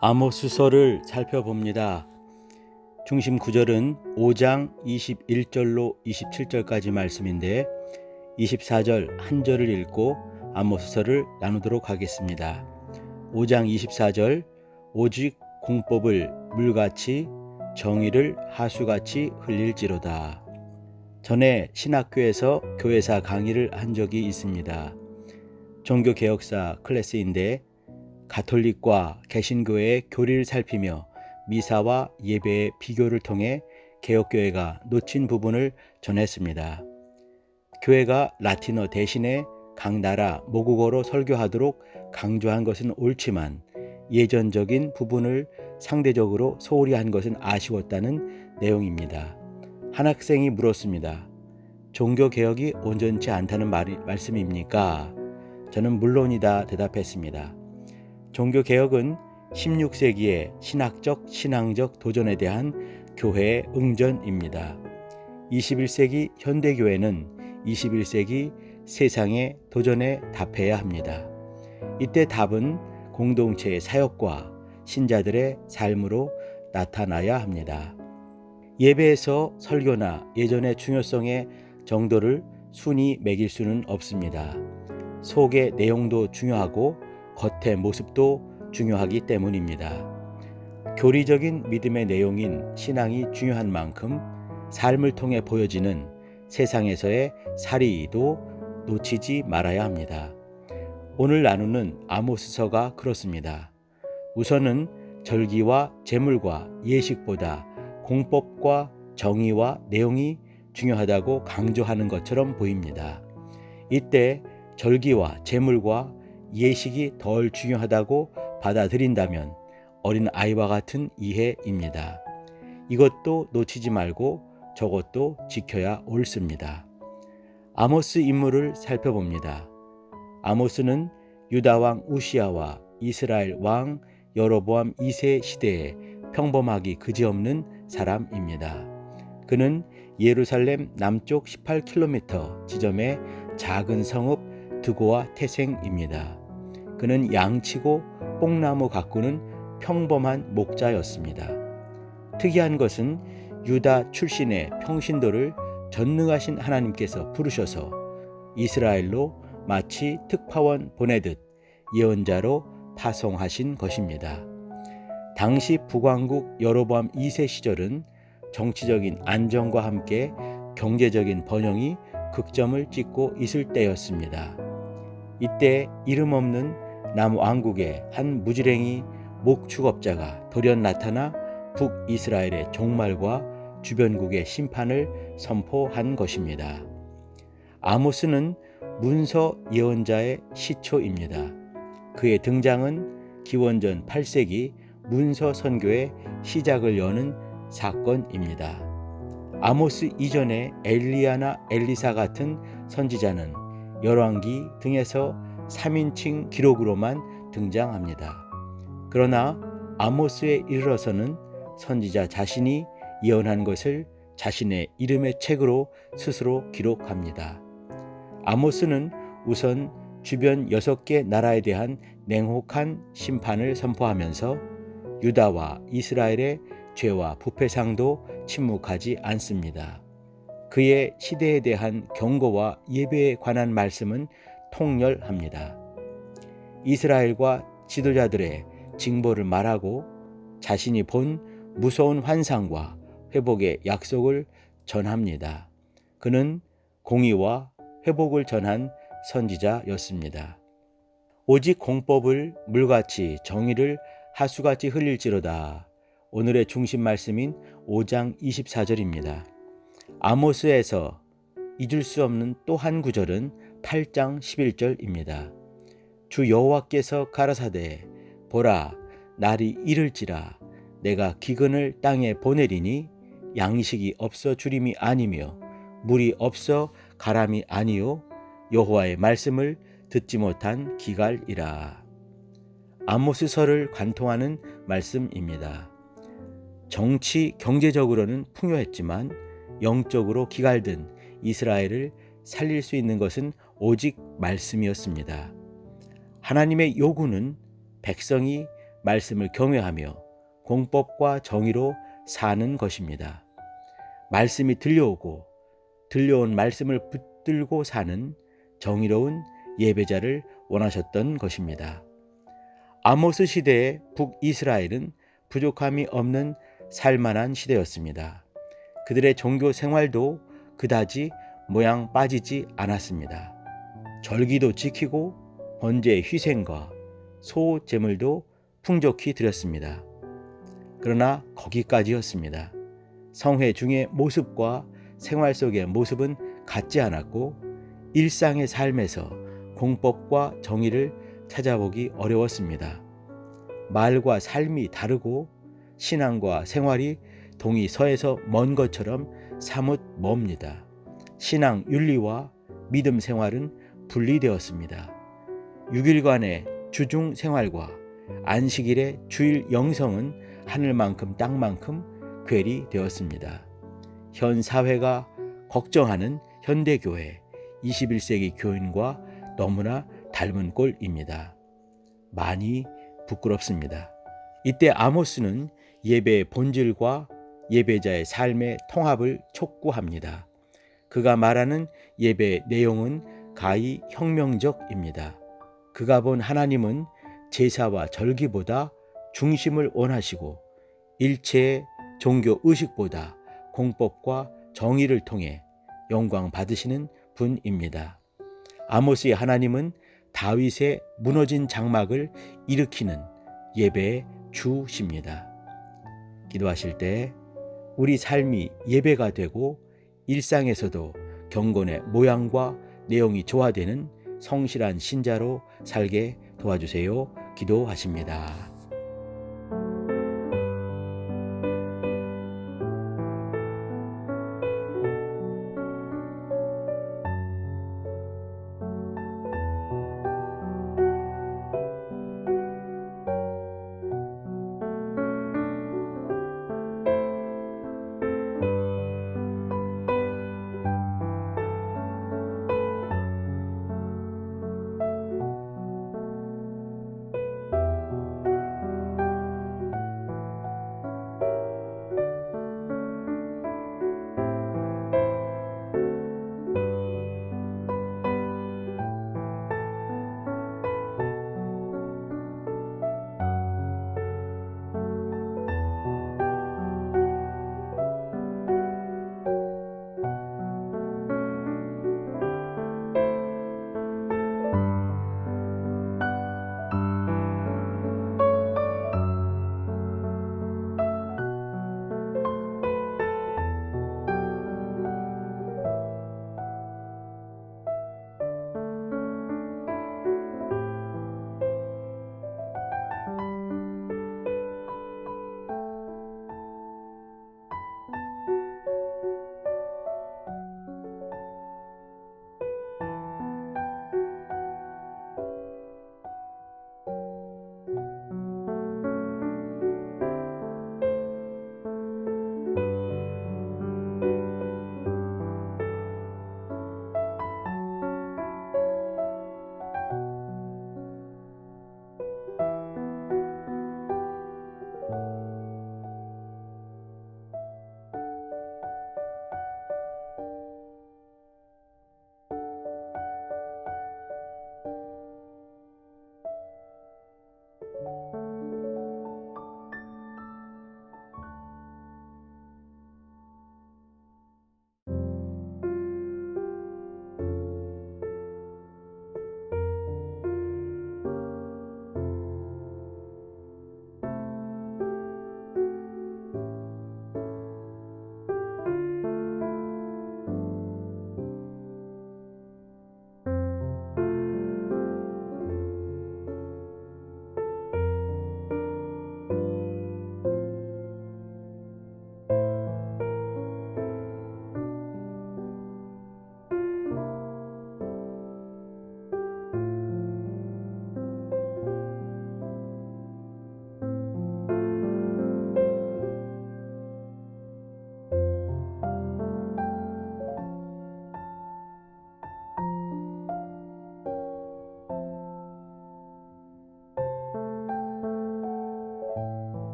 아모스서를 살펴봅니다. 중심 구절은 5장 21절로 27절까지 말씀인데 24절 한 절을 읽고 아모스서를 나누도록 하겠습니다. 5장 24절 오직 공법을 물같이 정의를 하수같이 흘릴지로다. 전에 신학교에서 교회사 강의를 한 적이 있습니다. 종교개혁사 클래스인데 가톨릭과 개신교회의 교리를 살피며 미사와 예배의 비교를 통해 개혁교회가 놓친 부분을 전했습니다. 교회가 라틴어 대신에 각 나라 모국어로 설교하도록 강조한 것은 옳지만 예전적인 부분을 상대적으로 소홀히 한 것은 아쉬웠다는 내용입니다. 한 학생이 물었습니다. 종교개혁이 온전치 않다는 말씀입니까? 저는 물론이다 대답했습니다. 종교개혁은 16세기의 신학적, 신앙적 도전에 대한 교회의 응전입니다. 21세기 현대교회는 21세기 세상의 도전에 답해야 합니다. 이때 답은 공동체의 사역과 신자들의 삶으로 나타나야 합니다. 예배에서 설교나 예전의 중요성의 정도를 순위 매길 수는 없습니다. 속의 내용도 중요하고 겉의 모습도 중요하기 때문입니다. 교리적인 믿음의 내용인 신앙이 중요한 만큼 삶을 통해 보여지는 세상에서의 사리도 놓치지 말아야 합니다. 오늘 나누는 아모스서가 그렇습니다. 우선은 절기와 제물과 예식보다 공법과 정의와 내용이 중요하다고 강조하는 것처럼 보입니다. 이때 절기와 제물과 예식이 덜 중요하다고 받아들인다면 어린 아이와 같은 이해입니다. 이것도 놓치지 말고 저것도 지켜야 옳습니다. 아모스 인물을 살펴봅니다. 아모스는 유다 왕 우시아와 이스라엘 왕 여로보암 2세 시대에 평범하기 그지없는 사람입니다. 그는 예루살렘 남쪽 18km 지점의 작은 성읍 드고와 태생입니다. 그는 양치고 뽕나무 가꾸는 평범한 목자였습니다. 특이한 것은 유다 출신의 평신도를 전능하신 하나님께서 부르셔서 이스라엘로 마치 특파원 보내듯 예언자로 파송하신 것입니다. 당시 북왕국 여로보암 2세 시절은 정치적인 안정과 함께 경제적인 번영이 극점을 찍고 있을 때였습니다. 이때 이름 없는 남왕국의 한 무지랭이 목축업자가 돌연 나타나 북이스라엘의 종말과 주변국의 심판을 선포한 것입니다. 아모스는 문서 예언자의 시초입니다. 그의 등장은 기원전 8세기 문서 선교의 시작을 여는 사건입니다. 아모스 이전에 엘리야나 엘리사 같은 선지자는 열왕기 등에서 3인칭 기록으로만 등장합니다. 그러나 아모스에 이르러서는 선지자 자신이 예언한 것을 자신의 이름의 책으로 스스로 기록합니다. 아모스는 우선 주변 6개 나라에 대한 냉혹한 심판을 선포하면서 유다와 이스라엘의 죄와 부패상도 침묵하지 않습니다. 그의 시대에 대한 경고와 예배에 관한 말씀은 통렬합니다. 이스라엘과 지도자들의 징벌을 말하고 자신이 본 무서운 환상과 회복의 약속을 전합니다. 그는 공의와 회복을 전한 선지자였습니다. 오직 공법을 물같이 정의를 하수같이 흘릴지로다. 오늘의 중심 말씀인 5장 24절입니다. 아모스에서 잊을 수 없는 또 한 구절은 8장 11절입니다. 주 여호와께서 가라사대 보라 날이 이를지라 내가 기근을 땅에 보내리니 양식이 없어 주림이 아니며 물이 없어 가람이 아니요 여호와의 말씀을 듣지 못한 기갈이라. 아모스서를 관통하는 말씀입니다. 정치, 경제적으로는 풍요했지만 영적으로 기갈든 이스라엘을 살릴 수 있는 것은 오직 말씀이었습니다. 하나님의 요구는 백성이 말씀을 경외하며 공법과 정의로 사는 것입니다. 말씀이 들려오고 들려온 말씀을 붙들고 사는 정의로운 예배자를 원하셨던 것입니다. 아모스 시대의 북이스라엘은 부족함이 없는 살만한 시대였습니다. 그들의 종교 생활도 그다지 모양 빠지지 않았습니다. 절기도 지키고 번제의 희생과 소 제물도 풍족히 드렸습니다. 그러나 거기까지였습니다. 성회 중의 모습과 생활 속의 모습은 같지 않았고 일상의 삶에서 공법과 정의를 찾아보기 어려웠습니다. 말과 삶이 다르고 신앙과 생활이 동이서에서 먼 것처럼 사뭇 멉니다. 신앙 윤리와 믿음 생활은 분리되었습니다. 6일간의 주중 생활과 안식일의 주일 영성은 하늘만큼 땅만큼 괴리되었습니다. 현 사회가 걱정하는 현대교회 21세기 교인과 너무나 닮은 꼴입니다. 많이 부끄럽습니다. 이때 아모스는 예배의 본질과 예배자의 삶의 통합을 촉구합니다. 그가 말하는 예배의 내용은 가히 혁명적입니다. 그가 본 하나님은 제사와 절기보다 중심을 원하시고 일체의 종교 의식보다 공법과 정의를 통해 영광 받으시는 분입니다. 아모스의 하나님은 다윗의 무너진 장막을 일으키는 예배의 주십니다. 기도하실 때 우리 삶이 예배가 되고 일상에서도 경건의 모양과 내용이 조화되는 성실한 신자로 살게 도와주세요. 기도하십니다.